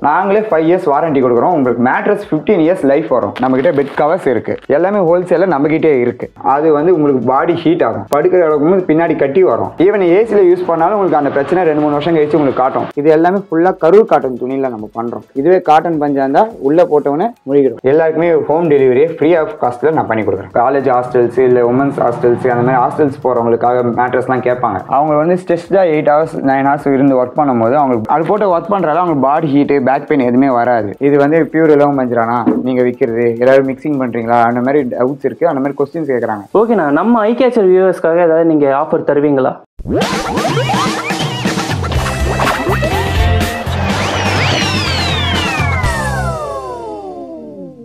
நாங்களே 5 years warranty கொடுக்குறோம். உங்களுக்கு மேட்ரஸ் 15 years லைஃப் வரும். நம்ம கிட்ட பெட் கவர்ஸ் இருக்கு, எல்லாமே ஹோல்சேல நம்ம கிட்டே இருக்கு. அது வந்து உங்களுக்கு பாடி ஹீட் ஆகும், படுக்கிற அளவுக்கு பின்னாடி கட்டி வரும். ஈவன் ஏசில யூஸ் பண்ணாலும் உங்களுக்கு அந்த பிரச்சனை 2-3 வருஷம் கழிச்சு உங்களுக்கு காட்டும். இது எல்லாமே ஃபுல்லா கரு காட்டன் துணியில நம்ம பண்றோம். இதுவே காட்டன் பஞ்சா இருந்தா உள்ள போட்டவனே முழுகிடும். எல்லாருக்குமே ஹோம் டெலிவரி ஃப்ரீ ஆஃப் காஸ்ட்ல நான் பண்ணி கொடுக்குறேன். காலேஜ் ஹாஸ்டல்ஸ் இல்ல உமன்ஸ் ஹாஸ்டல்ஸ் அந்த மாதிரி ஹாஸ்டல்ஸ் போறவங்களுக்காக மேட்ரஸ்லாம் கேட்பாங்க. அவங்க வந்து ஸ்ட்ரெஸ்டா 8 hours 9 hours இருந்து ஒர்க் பண்ணும்போது அவங்களுக்கு அது போட்டு ஒர்க் பண்றாலும் அவங்க பாடி ஹீட் பேக் பெயின் எதுவுமே வராது. இது வந்து பியூர் இலவம் பஞ்சுரானா நீங்க விற்கிறது எல்லாரும் மிக்சிங் பண்றீங்களா அந்த மாதிரி டவுட்ஸ் இருக்கு, அந்த மாதிரி கொஸ்டின்ஸ் கேட்கறாங்க. ஓகேண்ணா, நம்ம ஐகேச்சர் வியூவர்ஸ்க்காக ஏதாவது நீங்க ஆஃபர் தருவீங்களா?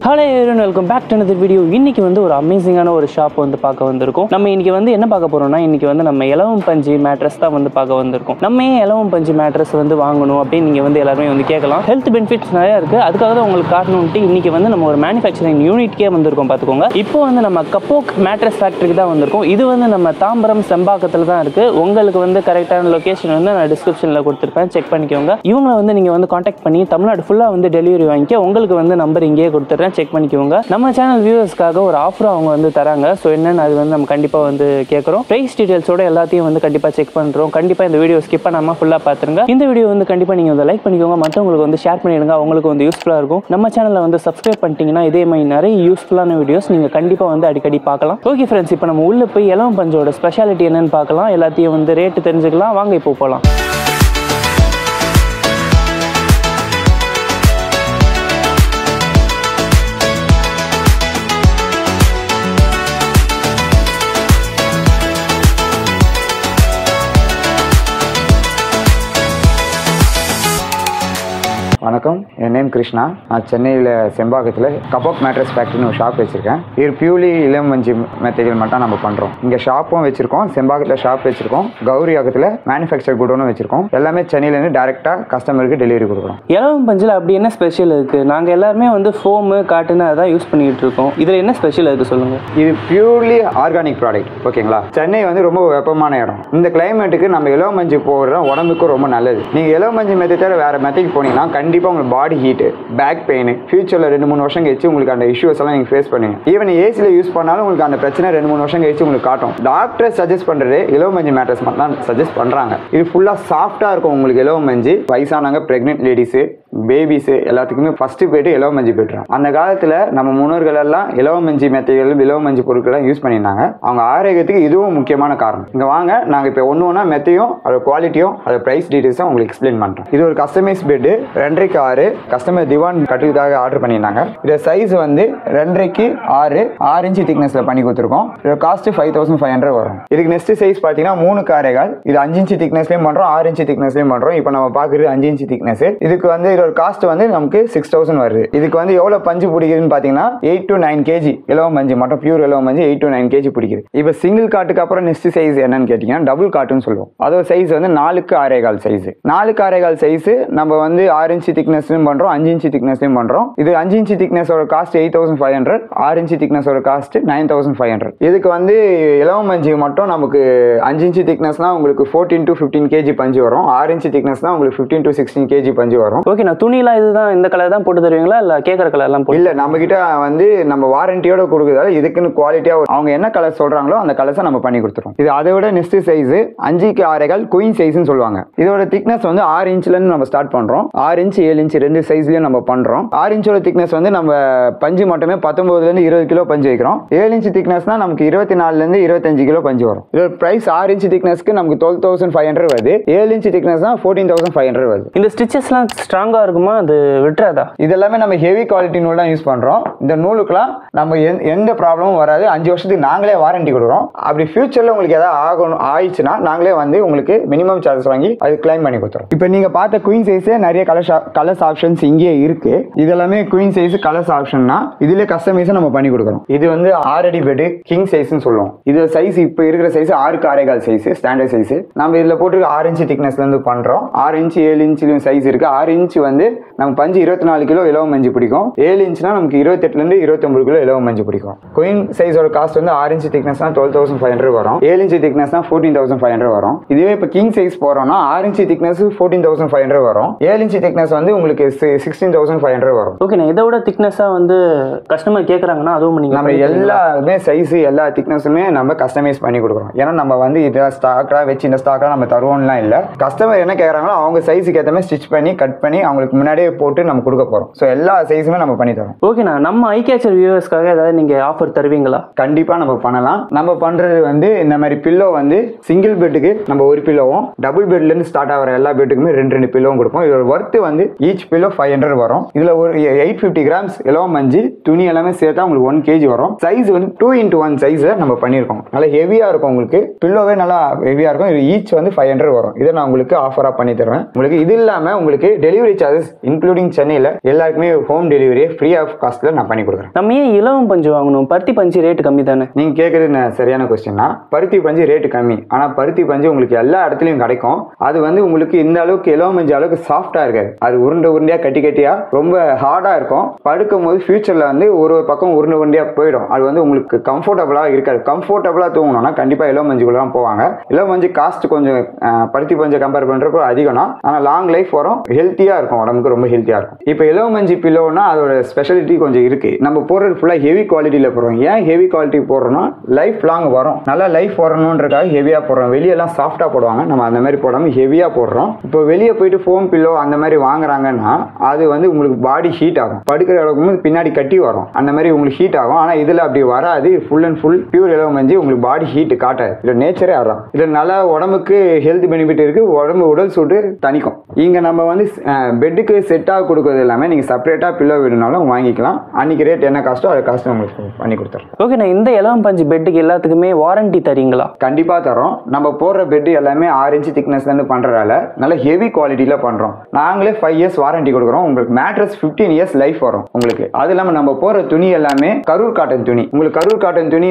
Hello everyone, welcome back to another video. இன்னைக்கு வந்து ஒரு அமேசிங்கான ஒரு ஷாப் வந்து பார்க்க வந்திருக்கோம். நம்ம இன்னைக்கு வந்து என்ன பார்க்க போறோம்னா, இன்னைக்கு வந்து நம்ம இலவம் பஞ்சு மேட்ரஸ் தான் வந்து பார்க்க வந்திருக்கோம். நம்ம ஏன் இலவம் பஞ்சு மேட்ரஸ் வந்து வாங்கணும் அப்படின்னு நீங்க வந்து எல்லாருமே வந்து கேட்கலாம். ஹெல்த் பெனிஃபிட்ஸ் நிறைய இருக்கு, அதுக்காக தான் உங்களுக்கு காட்டணும்ட்டு இன்னைக்கு வந்து நம்ம ஒரு மேனுஃபேக்சரிங் யூனிட்கே வந்திருக்கோம். பார்த்துக்கோங்க, இப்போ வந்து நம்ம கப்போக் மேட்ரஸ் ஃபேக்டரிக்கு தான் வந்திருக்கோம். இது வந்து நம்ம தாம்பரம் செம்பாக்கத்தில் தான் இருக்கு. உங்களுக்கு வந்து கரெக்டான லொகேஷன் வந்து நான் டிஸ்கிரிப்ஷனில் கொடுத்துருப்பேன், செக் பண்ணிக்கோங்க. இவங்களை வந்து நீங்க வந்து கான்டாக்ட் பண்ணி தமிழ்நாடு ஃபுல்லா வந்து டெலிவரி வாங்கிக்க. உங்களுக்கு வந்து நம்பர் இங்கேயே கொடுத்துட்றேன், செக் பண்ணிக்கோங்க. நம்ம சேனல் வியூவர்ஸ்க்காக ஒரு ஆஃபர் அவங்க வந்து தராங்க. ஸோ என்னன்னு அது வந்து நம்ம கண்டிப்பா வந்து கேட்குறோம். பிரைஸ் டீடைல்ஸோட எல்லாத்தையும் வந்து கண்டிப்பா செக் பண்றோம். கண்டிப்பா இந்த வீடியோ ஸ்கிப் பண்ணாம ஃபுல்லா பாத்துருங்க. இந்த வீடியோ வந்து கண்டிப்பா நீங்க வந்து லைக் பண்ணிக்கோங்க, மற்றவங்களுக்கு வந்து ஷேர் பண்ணிடுங்க, அவங்களுக்கு வந்து யூஸ்ஃபுல்லா இருக்கும். நம்ம சேனலை வந்து சப்ஸ்கிரைப் பண்ணிட்டீங்கன்னா இதே மாதிரி நிறைய யூஸ்ஃபுல்லான வீடியோஸ் நீங்க கண்டிப்பா வந்து அடிக்கடி பார்க்கலாம். ஓகே ஃப்ரெண்ட்ஸ், இப்போ நம்ம உள்ள போய் இலவம் பஞ்சோட ஸ்பெஷாலிட்டி என்னன்னு பார்க்கலாம். எல்லாத்தையும் வந்து ரேட்டு தெரிஞ்சுக்கலாம். வாங்க இப்போ போகலாம். வணக்கம், என் நேம் கிருஷ்ணா. நான் சென்னையில் செம்பாக்கத்தில் கபோக் மேட்ரஸ் ஃபேக்ட்ரின்னு ஒரு ஷாப் வச்சுருக்கேன். இது பியூர்லி இளம் மஞ்சு மெத்தைகள் மட்டும் நம்ம பண்ணுறோம். இங்கே ஷாப்பும் வச்சுருக்கோம், செம்பாக்கத்தில் ஷாப் வச்சுருக்கோம், கௌரிவாக்கத்தில் மேனுஃபேக்சர் குடோனும் வச்சுருக்கோம். எல்லாமே சென்னையிலேருந்து டேரெக்டாக கஸ்டமருக்கு டெலிவரி கொடுக்குறோம். இலவம் பஞ்சில் அப்படி என்ன ஸ்பெஷல் இருக்குது? நாங்கள் எல்லாருமே வந்து ஃபோமு காட்டுன்னு அதான் யூஸ் பண்ணிகிட்டு இருக்கோம். இதில் என்ன ஸ்பெஷல் இருக்குது சொல்லுங்கள். இது பியூர்லி ஆர்கானிக் ப்ராடக்ட். ஓகேங்களா, சென்னை வந்து ரொம்ப வெப்பமான இடம். இந்த கிளைமேட்டுக்கு நம்ம இலவம் மஞ்சு போடுறோம், உடம்புக்கும் ரொம்ப நல்லது. நீங்கள் இலவம் மஞ்சு மெத்தை தவிர வேறு மெத்தைக்கு போனீங்கன்னா கண்டிப்பாக உங்களுக்கு பாடி ஹீட், பேக் பெயின் ஃபியூச்சரில் 2-3 வருஷம் கழிச்சு உங்களுக்கு அந்த இஷ்யூஸ் எல்லாம் நீங்கள் ஃபேஸ் பண்ணுவீங்க. ஈவன் ஏசியில் யூஸ் பண்ணாலும் உங்களுக்கு அந்த பிரச்சனை 2-3 வருஷம் கழிச்சு உங்களுக்கு காட்டும். டாக்டர் சஜஸ்ட் பண்ணுறது இலவம் மஞ்சு மேட்ரஸ் மட்டும் தான் சஜஸ்ட் பண்ணுறாங்க. இது ஃபுல்லாக சாஃப்டாக இருக்கும் உங்களுக்கு. இலவம் மஞ்சு வயசானவங்க, பிரெக்னென்ட் லேடிஸு, பேபிஸு எல்லாத்துக்குமே ஃபர்ஸ்ட் போய்ட்டு இலவம் மஞ்சு போய்ட்டுறாங்க. அந்த காலத்தில் நம்ம முன்னோர்கள் எல்லாம் இலவம் மஞ்சு மெத்தைகள், இலவம் மஞ்சு பொருட்கள் யூஸ் பண்ணியிருந்தாங்க. அவங்க ஆரோக்கியத்துக்கு இதுவும் முக்கியமான காரணம். இங்கே வாங்க, நாங்கள் இப்போ ஒன்று மெத்தையும் அதோட குவாலிட்டியும் அதோட ப்ரைஸ் டீடைல்ஸும் உங்களுக்கு எக்ஸ்பிளைன் பண்ணுறோம். இது ஒரு கஸ்டமைஸ் பெட்டு, 2.5 6 கஸ்டமர் திவான் கட்டுக்காக ஆர்டர் பண்ணியிருந்தாங்க. இதோட சைஸ் வந்து 2.5 6 இன்ச் திக்னஸ்ல பண்ணி கொடுத்துருக்கோம். இதோட காஸ்ட் 5500 வரும். இதுக்கு நெக்ஸ்ட் சைஸ் பார்த்தீங்கன்னா 3 காரைகள். இது 5 இன்ச் திக்னஸ்லயும் பண்றோம், 6 இன்ச் திக்னஸ்லயும் பண்றோம். இப்போ நம்ம பார்க்குறது 5 இன்ச் திக்னஸ். இதுக்கு வந்து இதோட காஸ்ட் வந்து நமக்கு 6000 வருது. இதுக்கு வந்து எவ்வளவு பஞ்சு பிடிக்குதுன்னு பார்த்தீங்கன்னா 8 to 9 kg இலவம் மஞ்சு மட்டும், பியூர் இலவம் மஞ்சு 8 to 9 kg பிடிக்குது. இப்போ சிங்கிள் காட்டுக்கு அப்புறம் நெக்ஸ்ட் சைஸ் என்னன்னு கேட்டீங்கன்னா டபுள் காட்டுன்னு சொல்லுவோம். அதோட சைஸ் வந்து 4க்கு 6.25 சைஸ். 4க்கு 6.25 சைஸ் நம்ம வந்து 6 இன்ச் திக்னஸ்லயும் பண்றோம், 5 இன்ச் திக்னஸ்லயும் பண்றோம். இது 5 இன்ச் திக்னஸோட காஸ்ட் 8500, 6 இன்ச் திக்னஸோட காஸ்ட் 9500. இதுக்கு வந்து இலவம் மஞ்சு மட்டும் நமக்கு 5 இன்ச் திக்னஸ்னா உங்களுக்கு 14 to 15 kg பஞ்சு வரும். 6 இன்ச் திக்னஸ்னா உங்களுக்கு 15 to 16 kg பஞ்சு வரும். ஓகே, நான் துணிலாம் இதுதான் இந்த கலர் தான் போட்டு தருவீங்களா இல்ல கேக்குற கலர் எல்லாம்? இல்ல, நம்ம கிட்ட வந்து நம்ம வாரண்டியோட கொடுக்குறதால இதுக்குன்னு குவாலிட்டியா அவங்க என்ன கலர் சொல்றாங்களோ அந்த கலர்ஸை நம்ம பண்ணி கொடுத்துருவோம். இது அதை விட நெக்ஸ்ட் சைஸ் 5க்கு 6 குயின் சைஸ்னு சொல்லுவாங்க. இதோட திக்னஸ் வந்து 6 இன்ச்ல இருந்து நம்ம ஸ்டார்ட் பண்றோம். 6 இன்ச் 7 இன்ச் ரெண்டு சைஸ்லயும் நம்ம பண்றோம். 6 இன்ச்சோட திக்னஸ் வந்து நம்ம பஞ்சு மட்டுமே 19 இருந்து 20 கிலோ பஞ்சு வைக்கிறோம். 7 இன்ச் திக்னஸ்னா நமக்கு 24 இருந்து 25 கிலோ பஞ்சு வரும். இதோட பிரைஸ் 6 இன்ச் திக்னஸ்க்கு நமக்கு 12500 வருது. 7 இன்ச் திக்னஸ்னா 14500 வருது. இந்த ஸ்டிச்சஸ்லாம் ஸ்ட்ராங்கா இருக்குமா, அது விட்டுறாதா? இதெல்லாமே நம்ம ஹெவி குவாலிட்டி நூல் தான் யூஸ் பண்றோம். இந்த நூலுக்குலாம் நம்ம எந்த ப்ராப்ளமும் வராது. 5 வருஷத்துக்கு நாங்களே வாரண்டி கொடுக்குறோம். அப்படி ஃபியூச்சர்ல உங்களுக்கு ஏதாவது ஆயிடுச்சுன்னா நாங்களே வந்து உங்களுக்கு மினிமம் சார்ஜஸ் வாங்கி அது கிளைம் பண்ணி கொடுத்துறோம். இப்போ நீங்க பார்த்த குயின் சைஸே நிறைய கலர்ஸ் ஆப்ஷன்ஸ் இங்கே இருக்கு. இதெல்லாமே குயின் சைஸ் கலர்ஸ் ஆப்ஷன்னா இதுல கஸ்டமைஸா நம்ம பண்ணி கொடுக்குறோம். இது வந்து 6 அடி பெட் கிங் சைஸ்னு சொல்லுவோம். இது சைஸ் இப்போ இருக்கிற சைஸ் 6க்கு 6.25 சைஸ் ஸ்டாண்டர்ட் சைஸ். நம்ம இதுல போட்டு 6 இன்ச் திக்னஸ்ல இருந்து பண்றோம். 6 இன்ச் 7 இன்ச்லயும் சைஸ் இருக்கு. 6 இன்ச் வந்து நம்ம பஞ்சு 24 கிலோ இலவம் மஞ்சு பிடிக்கும். 7 இன்ச்னா நமக்கு 28 29 கிலோ இலவம் மஞ்சு பிடிக்கும். குயின் சைஸோட காஸ்ட் வந்து 6 இன்ச் திக்னஸ்னா 12,500 வரும். 7 இன்ச் திக்னஸ்னா 14,500 வரும். இதுவே இப்போ கிங் சைஸ் போறோம்னா 6 இன்ச் திக்னஸ் 14,500 வரும். 7 இன்ச் திக்னஸ் வந்து உங்களுக்கு 16,500 வரும். ஓகே, நான் இதோட திக்னஸா வந்து கஸ்டமர் கேக்குறாங்கன்னா அதுவும் நீங்க நம்ம எல்லாமே சைஸ் எல்லா திக்னஸுமே நம்ம கஸ்டமைஸ் பண்ணி கொடுக்குறோம். ஏன்னா நம்ம வந்து இதை ஸ்டாக்கா வச்சு இந்த ஸ்டாக்கா நம்ம தருவோம்லாம் இல்லை. கஸ்டமர் என்ன கேட்குறாங்களோ அவங்க சைஸுக்கு ஏற்ற மாதிரி ஸ்டிச் பண்ணி கட் பண்ணி அவங்களுக்கு முன்னாடியே போட்டு நம்ம கொடுக்க போறோம். ஸோ எல்லா சைஸுமே நம்ம பண்ணி தரோம். ஓகேண்ணா, நம்ம ஐகேச்சர் வியூவர்ஸ்க்காக ஏதாவது நீங்க ஆஃபர் தருவீங்களா? கண்டிப்பா நம்ம பண்ணலாம். நம்ம பண்றது வந்து இந்த மாதிரி பில்லோ வந்து சிங்கிள் பெட்டுக்கு நம்ம ஒரு பில்லோவும், டபுள் பெட்ல இருந்து ஸ்டார்ட் ஆகிற எல்லா பெட்டுக்குமே 2 பில்லோவும் கொடுப்போம். இதோட ஒர்த் வந்து ஈச் பில்லோ 500 வரும். இதுல ஒரு 850 கிராம்ஸ் இலவம் மஞ்சு துணி எல்லாமே சேர்த்தா உங்களுக்கு 1 kg வரும். சைஸ் வந்து 2x1 சைஸ்ல நம்ம பண்ணிருக்கோம். நல்லா ஹெவியா இருக்கும். உங்களுக்கு பில்லோவே நல்லா ஹெவியா இருக்கும். இது ஈச் வந்து 500 வரும். இதை நான் உங்களுக்கு ஆஃபரா பண்ணி தருவேன். உங்களுக்கு இது இல்லாம உங்களுக்கு டெலிவரி சார்ஜஸ் இன்க்ளூடிங் சென்னையில எல்லாருக்குமே ஹோம் டெலிவரி ஃப்ரீ ஆஃப் காஸ்ட்ல நான் பண்ணி கொடுக்குறேன். நம்ம ஏன் இலவம் பஞ்சு வாங்கணும்? பருத்தி பஞ்சு ரேட் கம்மி தானே? நீங்க கேட்கறது சரியான கொஸ்டின் தான். பருத்தி பஞ்சு ரேட் கம்மி, ஆனா பருத்தி பஞ்சு உங்களுக்கு எல்லா இடத்துலயும் கிடைக்கும். அது வந்து உங்களுக்கு இந்த அளவுக்கு இலவம் பஞ்சு அளவுக்கு சாஃப்டா இருக்காது. அது உருண்டையா கட்டியா ரொம்ப ஹார்டா இருக்கும். படுக்கும் போது ஃபியூச்சர்ல வந்து ஒரு பக்கம் உருண்டையா போயிடும். அது வந்து உங்களுக்கு கம்ஃபர்டபுளா இருக்காது. கம்ஃபர்டபுளா தூங்கணும்னா கண்டிப்பா இலவம் மஞ்சுக்குள்ள தான் போவாங்க. இலவம் மஞ்சு காஸ்ட் கொஞ்சம் பருத்தி பஞ்சை கம்பேர் பண்றப்போ அதிகம் தான். ஆனா லாங் லைஃப் வரும், ஹெல்த்தியா இருக்கும், உடம்புக்கு ரொம்ப ஹெல்த்தியா இருக்கும். இப்போ இலவம் மஞ்சு பில்லோனா அதோட ஸ்பெஷாலிட்டி கொஞ்சம் இருக்கு. நம்ம போடுறது ஃபுல்லா ஹெவி குவாலிட்டியில போடுறோம். ஏன் ஹெவி குவாலிட்டி போடுறோம்னா லைஃப் லாங் வரும். நல்லா லைஃப் வரணும்ன்றக்காக ஹெவியா போடுறோம். வெளியெல்லாம் சாஃப்டா போடுவாங்க, நம்ம அந்த மாதிரி போடாம ஹெவியா போடுறோம். இப்போ வெளியே போயிட்டு ஃபோம் பில்லோ அந்த மாதிரி வாங்குறாங்கன்னா அது வந்து உங்களுக்கு பாடி ஹீட் ஆகும். படுக்கிற அளவுக்கு பின்னாடி கட்டி வரும், அந்த மாதிரி உங்களுக்கு ஹீட் ஆகும். ஆனா இதுல அப்படி வராது. ஃபுல் அண்ட் ஃபுல் பியூர் இலவம் மஞ்சு உங்களுக்கு பாடி ஹீட் காட்டாது. இது நேச்சரே ஆடுறோம். இது நல்லா உடம்புக்கு ஹெல்த் பெனிஃபிட் இருக்கு. உடம்பு உடல் சூடு தணிக்கும். இங்க நம்ம வந்து பெட்டுக்கு செட்டாக கொடுக்கறது எல்லாமே நீங்க செப்பரேட்டா பில்லோ வேணும்னாலும் வாங்கிக்கலாம். அன்னைக்கு ரேட் என்ன காஸ்ட்டோ அதை காஸ்ட் உங்களுக்கு பண்ணி கொடுத்துறோம். ஓகே, நான் இந்த இலவம் பஞ்சு பெட்டுக்கு எல்லாத்துக்குமே வாரண்டி தரீங்களா? கண்டிப்பா தரோம். நம்ம போடுற பெட் எல்லாமே 6 இன்ச் திக்னஸ்ல இருந்து பண்றதால நல்ல ஹெவி குவாலிட்டியில பண்றோம். நாங்களே 5 இயர்ஸ் வாரண்டி கொடுக்குறோம். உங்களுக்கு மேட்ரஸ் 15 இயர்ஸ் லைஃப் வரும் உங்களுக்கு. அது இல்லாம நம்ம போடுற துணி எல்லாமே கரூர் காட்டன் துணி. உங்களுக்கு கரூர் காட்டன் துணி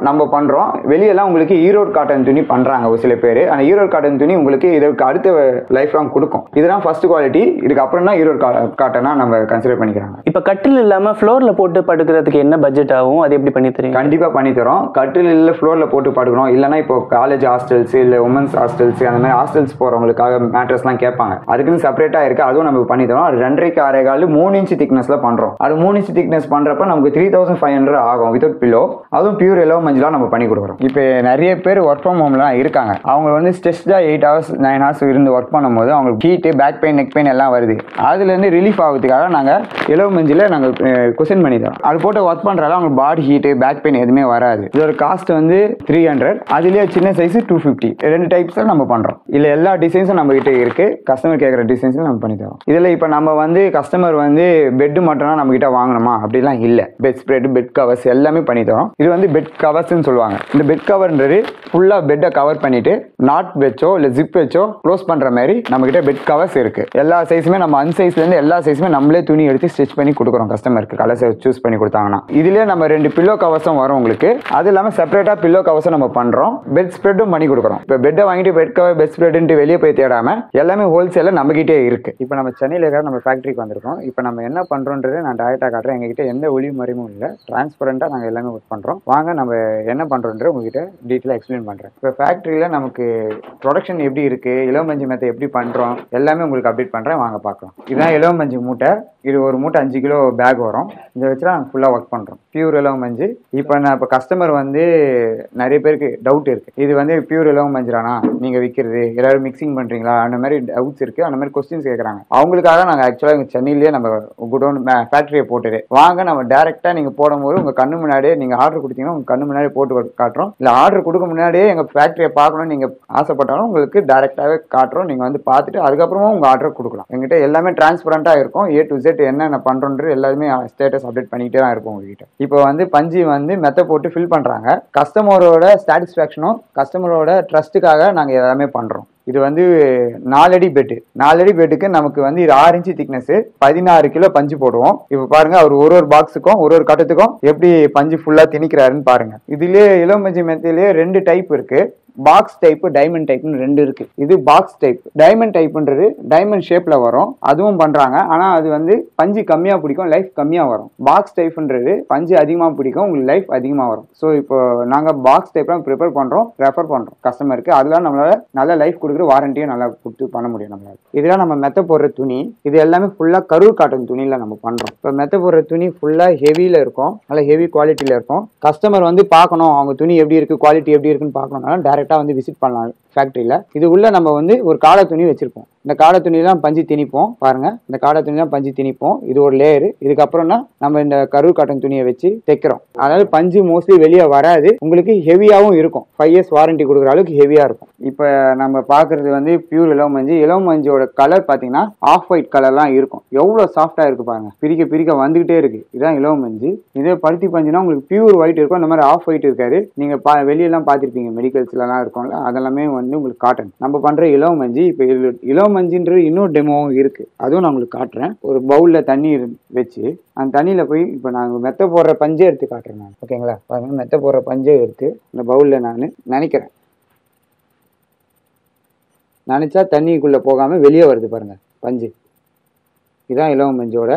நம்ம பண்றோம். வெளியெல்லாம் உங்களுக்கு ஈரோடு காட்டன் துணி பண்றாங்க ஒரு சில பேர். ஆனா ஈரோடு காட்டன் துணி உங்களுக்கு இதற்கு அடுத்த லைஃப் லாங் கொடுக்கும். இதுதான் ஃபர்ஸ்ட் குவாலிட்டி. இதுக்கு அப்புறம் தான் ஈரோடு காட்டனா நம்ம கன்சிடர் பண்ணிக்கிறாங்க. இப்ப கட்டில் இல்லாம ஃப்ளோர்ல போட்டு படுக்கிறதுக்கு என்ன பட்ஜெட் ஆகும்? அது எப்படி பண்ணி தரீங்க? கண்டிப்பா பண்ணி தரோம். கட்டில் இல்ல ஃப்ளோர்ல போட்டு படுக்கணும். இல்லைன்னா இப்போ காலேஜ் ஹாஸ்டல்ஸ் இல்ல உமன்ஸ் ஹாஸ்டல்ஸ் அந்த மாதிரி ஹாஸ்டல்ஸ் போறவங்களுக்காக மேட்ரஸ்லாம் கேட்பாங்க. அதுக்குன்னு செப்பரேட்டா இருக்கு. அதுவும் நம்ம பண்ணி தரோம். அது 2.5 6.25 3 இன்ச் திக்னஸ்ல பண்றோம். அது 3 இன்ச் திக்னஸ் பண்றப்ப நமக்கு 3500 ஆகும் வித்வுட் பில்லோ. அதுவும் பியூர் இலவம் மஞ்சுலாம் நம்ம பண்ணி கொடுக்குறோம். இப்போ நிறைய பேர் ஒர்க் ஃப்ரம் ஹோம்லாம் இருக்காங்க. அவங்க வந்து ஸ்ட்ரெஸ்டா 8 hours 9 hours இருந்து ஒர்க் பண்ணும்போது அவங்களுக்கு heat, back pain, neck pain எல்லாம் வருது. அதுல இருந்து ரிலீஃப் ஆகுறதுக்காக நாங்க இலவம் மஞ்சுல நாங்க குஷன் பண்ணி தரோம். அது போட்டு ஒர்க் பண்றதால அவங்க பாடி ஹீட், பேக் பெயின் எதுவுமே வராது. இதோட காஸ்ட் வந்து 300. அதுலயே சின்ன சைஸ் 250. 2 டைப்ஸ் நம்ம பண்றோம். இல்ல எல்லா டிசைன்ஸும் நம்ம கிட்ட இருக்கு. கஸ்டமர் கேட்கற டிசைன்ஸ் நம்ம பண்ணி தரோம். இதுல இப்ப நம்ம வந்து கஸ்டமர் வந்து பெட் மட்டும் நம்ம கிட்ட வாங்கணுமா அப்படிலாம் இல்ல. பெட் ஸ்ப்ரெட், பெட் கவர்ஸ் எல்லாமே பண்ணி தரோம். இது வந்து பெட் கவர்ஸ்னு சொல்லுவாங்க. இந்த பெட் கவர்ன்றது ஃபுல்லா பெட்டை கவர் பண்ணிட்டு நாட் வச்சோ இல்ல ஜிப் வச்சோ க்ளோஸ் பண்ற மாதிரி நம்ம கிட்ட பெட் கவர்ஸ் இருக்கு. எல்லா சைஸுமே நம்ம அன்சைஸ்ல இருந்து எல்லா சைஸுமே நம்மளே துணி எடுத்து ஸ்டிச் பண்ணி கொடுக்குறோம் கஸ்டமருக்கு. கலர்ஸ் சூஸ் பண்ணி கொடுத்தாங்கன்னா இதுலயே நம்ம 2 பில்லோ கவர்ஸும் வரும் உங்களுக்கு. அது இல்லாம செப்பரேட்டா பில்லோ கவர்ஸும் நம்ம பண்றோம். பெட் ஸ்ப்ரெட்டும் பண்ணி கொடுக்குறோம். இப்போ பெட்டை வாங்கிட்டு பெட் கவர், பெட் ஸ்ப்ரெட்ன்ட்டு வெளியே போய் தேடாம எல்லாமே ஹோல்சேல நம்ம கிட்டே இருக்கு. இப்போ நம்ம சென்னையில இருக்கிற நம்ம ஃபேக்டரிக்கு வந்திருக்கோம். இப்போ நம்ம என்ன பண்றோன்றது நான் டைரக்டா காட்டுறேன். எங்ககிட்ட எந்த ஒளிவு மறைமும் இல்லை. டிரான்ஸ்பரண்டா நாங்க எல்லாமே ஒர்க் பண்றோம். வாங்க நம்ம என்ன பண்றோன்றது உங்ககிட்ட டீட்டெயிலா எக்ஸ்பிளைன் பண்றேன். இப்போ ஃபேக்டரியில நமக்கு ப்ரொடக்ஷன் எப்படி இருக்கு, இலவம் மஞ்சு மெத்தை எப்படி பண்றோம் எல்லாமே உங்களுக்கு அப்டேட் பண்றேன். வாங்க பார்க்கலாம். இதுதான் இலவம் மஞ்சு மூட்டை. இது ஒரு மூட்டை 5 கிலோ பேக் வரும். இதை வச்சு நாங்கள் ஃபுல்லாக ஒர்க் பண்ணுறோம். பியூர் இலவம் மஞ்சு. இப்போ கஸ்டமர் வந்து நிறைய பேருக்கு டவுட் இருக்கு. இது வந்து பியூர் இலவம் மஞ்சுரானா நீங்கள் விற்கிறது, எல்லாரும் மிக்சிங் பண்ணுறீங்களா, அந்த மாதிரி டவுட்ஸ் இருக்கு. அந்த மாதிரி கொஸ்டின்ஸ் கேட்குறாங்க. அவங்களுக்காக நாங்கள் ஆக்சுவலாக எங்கள் சென்னையிலேயே நம்ம குடோன் ஃபேக்டரியை போட்டுது. வாங்க நம்ம டேரெக்டாக நீங்கள் போடும்போது உங்கள் கண்ணு முன்னாடியே நீங்கள் ஆர்டர் கொடுத்தீங்கன்னா உங்கள் கண்ணு முன்னாடியே போட்டு காட்டுறோம். இல்லை ஆர்டர் கொடுக்க முன்னாடியே எங்கள் ஃபேக்டரியை பார்க்கணும்னு நீங்கள் ஆசைப்பட்டாலும் உங்களுக்கு டேரெக்டாகவே காட்டுறோம். நீங்கள் வந்து பார்த்துட்டு அதுக்கப்புறமா உங்கள் ஆர்டர் கொடுக்கலாம். எங்கிட்ட எல்லாமே டிரான்ஸ்பரண்டாக இருக்கும். A to Z என்னென்ன பண்ணுறோன்றது எல்லாருமே ஸ்டேட்டஸ் அப்டேட் பண்ணிக்கிட்டே தான் இருப்போம் உங்ககிட்ட. இப்போ வந்து பஞ்சு வந்து மெத்தை போட்டு ஃபில் பண்ணுறாங்க. கஸ்டமரோட சாட்டிஸ்ஃபேக்ஷனும் கஸ்டமரோட ட்ரஸ்ட்டுக்காக நாங்கள் எல்லாமே பண்ணுறோம். இது வந்து 4 அடி பெட்டு. 4 அடி பெட்டுக்கு நமக்கு வந்து இது 6 இன்ச் திக்னஸ், 16 கிலோ பஞ்சு போடுவோம். இப்போ பாருங்க அவர் ஒரு பாக்ஸுக்கும் ஒரு கட்டத்துக்கும் எப்படி பஞ்சு ஃபுல்லா திணிக்கிறாருன்னு பாருங்க. இதுலயே இளம் பஞ்சு மெத்தையிலேயே 2 டைப் இருக்கு. பாக்ஸ் டைப் டைமண்ட் டைப்னு 2 இருக்கு. இது பாக்ஸ் டைப். டைமண்ட் டைப்ன்றது டைமண்ட் ஷேப்ல வரும், அதுவும் பண்றாங்க. ஆனா அது வந்து பஞ்சு கம்மியா பிடிக்கும், லைஃப் கம்மியா வரும். பாக்ஸ் டைப்ன்றது பஞ்சு அதிகமா பிடிக்கும், உங்களுக்கு லைஃப் அதிகமா வரும். ஸோ இப்போ நாங்க பாக்ஸ் டைப்லாம் ப்ரிப்பேர் பண்றோம், ரெஃபர் பண்றோம் கஸ்டமருக்கு. அதெல்லாம் நம்மளால நல்ல லைஃப் கொடுக்குற வாரண்டியும் நல்லா கொடுத்து பண்ண முடியும் நம்மளால. இதெல்லாம் நம்ம மெத்த போடுற துணி, இது எல்லாமே ஃபுல்லா கரூர் காட்டன் துணியில நம்ம பண்றோம். இப்போ மெத்த போடுற துணி ஃபுல்லா ஹெவியில இருக்கும், நல்ல ஹெவி குவாலிட்டியில இருக்கும். கஸ்டமர் வந்து பார்க்கணும் அவங்க துணி எப்படி இருக்கு, குவாலிட்டி எப்படி இருக்குன்னு பார்க்கணும்னாலும் டைரக்டா வந்து விசிட் பண்ணலாம் ஃபேக்டரியில. இது உள்ள நம்ம வந்து ஒரு காடை துணி வச்சிருப்போம். இந்த காடை துணியெல்லாம் பஞ்சு திணிப்போம் பாருங்க. இந்த காடை துணியெல்லாம் பஞ்சு திணிப்போம். இது ஒரு லேயரு. இதுக்கப்புறம்னா நம்ம இந்த கரூர் காட்டன் துணியை வச்சு தைக்கிறோம். அதாவது பஞ்சு மோஸ்ட்லி வெளியே வராது, உங்களுக்கு ஹெவியாகவும் இருக்கும். 5 இயர்ஸ் வாரண்டி கொடுக்குற அளவுக்கு ஹெவியா இருக்கும். இப்போ நம்ம பார்க்கறது வந்து பியூர் இலவமஞ்சு. இலவமஞ்சோட கலர் பார்த்தீங்கன்னா ஆஃப் ஒயிட் கலர்லாம் இருக்கும். எவ்வளோ சாஃப்டா இருக்கு பாருங்க, பிரிக்க பிரிக்க வந்துகிட்டே இருக்கு. இதுதான் இலவமஞ்சு. இதே பருத்தி பஞ்சுனா உங்களுக்கு பியூர் ஒயிட் இருக்கும், இந்த மாதிரி ஆஃப் ஒயிட் இருக்காது. நீங்க வெளியெல்லாம் பார்த்துருப்பீங்க, மெடிக்கல்ஸ்லாம் இருக்கும்ல, அதெல்லாமே வந்து உங்களுக்கு காட்டன். நம்ம பண்ற இலவமஞ்சு. இப்போ இலவமஞ்சுன்றது இன்னொரு டெமோவும் இருக்கு, அதுவும் நான் உங்களுக்கு காட்டுறேன். ஒரு பவுல்ல தண்ணி வச்சு அந்த தண்ணியில போய் இப்போ நாங்கள் மெத்த போடுற பஞ்சே எடுத்து காட்டுறேன் நான். ஓகேங்களா, பாருங்க மெத்த போடுற பஞ்சே எடுத்து இந்த பவுல்ல நான் நினைக்கிறேன். நினைச்சா தண்ணிக்குள்ள போகாம வெளியே வருது பாருங்க பஞ்சு. இதுதான் இலவமஞ்சோட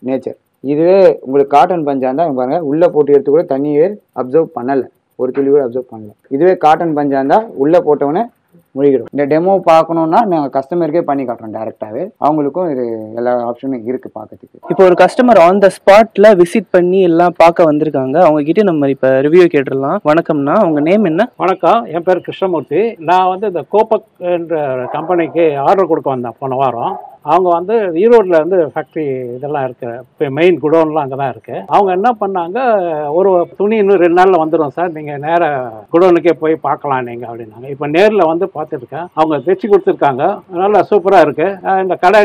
நேச்சர். இதுவே உங்களுக்கு காட்டன் பஞ்சா இருந்தா பாருங்க, உள்ள போட்டு எடுத்து கூட தண்ணியே அப்சர்வ் பண்ணல, ஒரு துளி கூட அப்சர்வ் பண்ணல. இதுவே காட்டன் பஞ்சா இருந்தா உள்ள போட்டவொடனே முழுகிடும். இந்த டெமோ பார்க்கணும்னா நாங்கள் கஸ்டமருக்கே பண்ணி காட்டுறோம் டைரக்டாவே. அவங்களுக்கும் இது எல்லா ஆப்ஷனும் இருக்கு பார்க்கறதுக்கு. இப்போ ஒரு கஸ்டமர் ஆன் த ஸ்பாட்ல விசிட் பண்ணி எல்லாம் பார்க்க வந்திருக்காங்க, அவங்க கிட்ட நம்ம இப்போ ரிவ்யூ கேட்டுடலாம். வணக்கம்ண்ணா, உங்க நேம் என்ன? வணக்கம், என் பேர் கிருஷ்ணமூர்த்தி. நான் வந்து இந்த கோபக் என்ற கம்பெனிக்கு ஆர்டர் கொடுக்க வந்தேன் போன வாரம். அவங்க வந்து ஈரோட்டில் வந்து ஃபேக்ட்ரி இதெல்லாம் இருக்குது, இப்போ மெயின் குடோன்லாம் அங்கே தான் இருக்குது. அவங்க என்ன பண்ணாங்க, ஒரு துணி இன்னும் 2 நாளில் வந்துடும் சார், நீங்கள் நேராக குடோனுக்கே போய் பார்க்கலாம் நீங்கள் அப்படின்னாங்க. இப்போ நேரில் வந்து பார்த்துருக்கேன், அவங்க தைச்சி கொடுத்துருக்காங்க, நல்லா சூப்பராக இருக்குது. இந்த கடை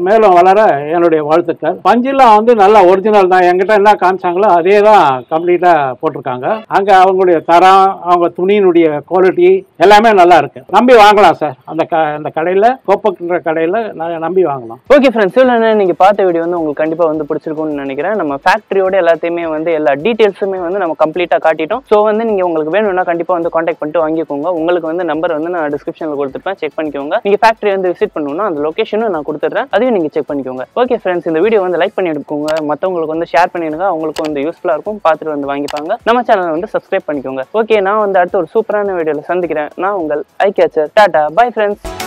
மேலும் வளர என்னுடைய வாழ்த்துக்கள். பஞ்செல்லாம் வந்து நல்லா ஒரிஜினல் தான், என்கிட்ட என்ன காமிச்சாங்களோ அதே தான் கம்ப்ளீட்டாக போட்டிருக்காங்க. அங்கே அவங்களுடைய தரம், அவங்க துணியினுடைய குவாலிட்டி எல்லாமே நல்லா இருக்குது. நம்பி வாங்கலாம் சார். அந்த கடையில், கோப்பக்ன்ற கடையில் நம்பி வாங்கலாம். ஓகே ஃப்ரெண்ட்ஸ், நீங்க பார்த்த வீடியோ வந்து உங்களுக்கு கண்டிப்பா வந்து பிடிச்சிருக்கும்னு நினைக்கிறேன். நம்ம ஃபேக்டரியோட எல்லாத்தையுமே வந்து எல்லா டீடைல்ஸுமே வந்து நம்ம கம்ப்ளீட்டா காட்டிட்டோம். ஸோ வந்து நீங்க உங்களுக்கு வேணும்னா கண்டிப்பா வந்து கான்டாக்ட் பண்ணிட்டு வாங்கிக்கோங்க. உங்களுக்கு வந்து நம்பர் வந்து நான் டிஸ்கிரிப்ஷன்ல கொடுத்துருப்பேன், செக் பண்ணிக்கோங்க. நீங்க ஃபேக்டரி வந்து விசிட் பண்ணணும்னா அந்த லொகேஷனும் நான் கொடுத்துட்றேன், அதையும் நீங்க செக் பண்ணிக்கோங்க. ஓகே ஃப்ரெண்ட்ஸ், இந்த வீடியோ வந்து லைக் பண்ணி எடுக்கோங்க, மற்றவங்களுக்கு வந்து ஷேர் பண்ணிடுங்க, அவங்களுக்கு வந்து யூஸ்ஃபுல்லா இருக்கும், பார்த்துட்டு வந்து வாங்கிப்பாங்க. நம்ம சேனலை வந்து சப்ஸ்கிரைப் பண்ணிக்கோங்க. ஓகே, நான் வந்து அடுத்த ஒரு சூப்பரான வீடியோல சந்திக்கிறேன். நான் உங்கள் ஐ கேச்சர். Tata, bye friends.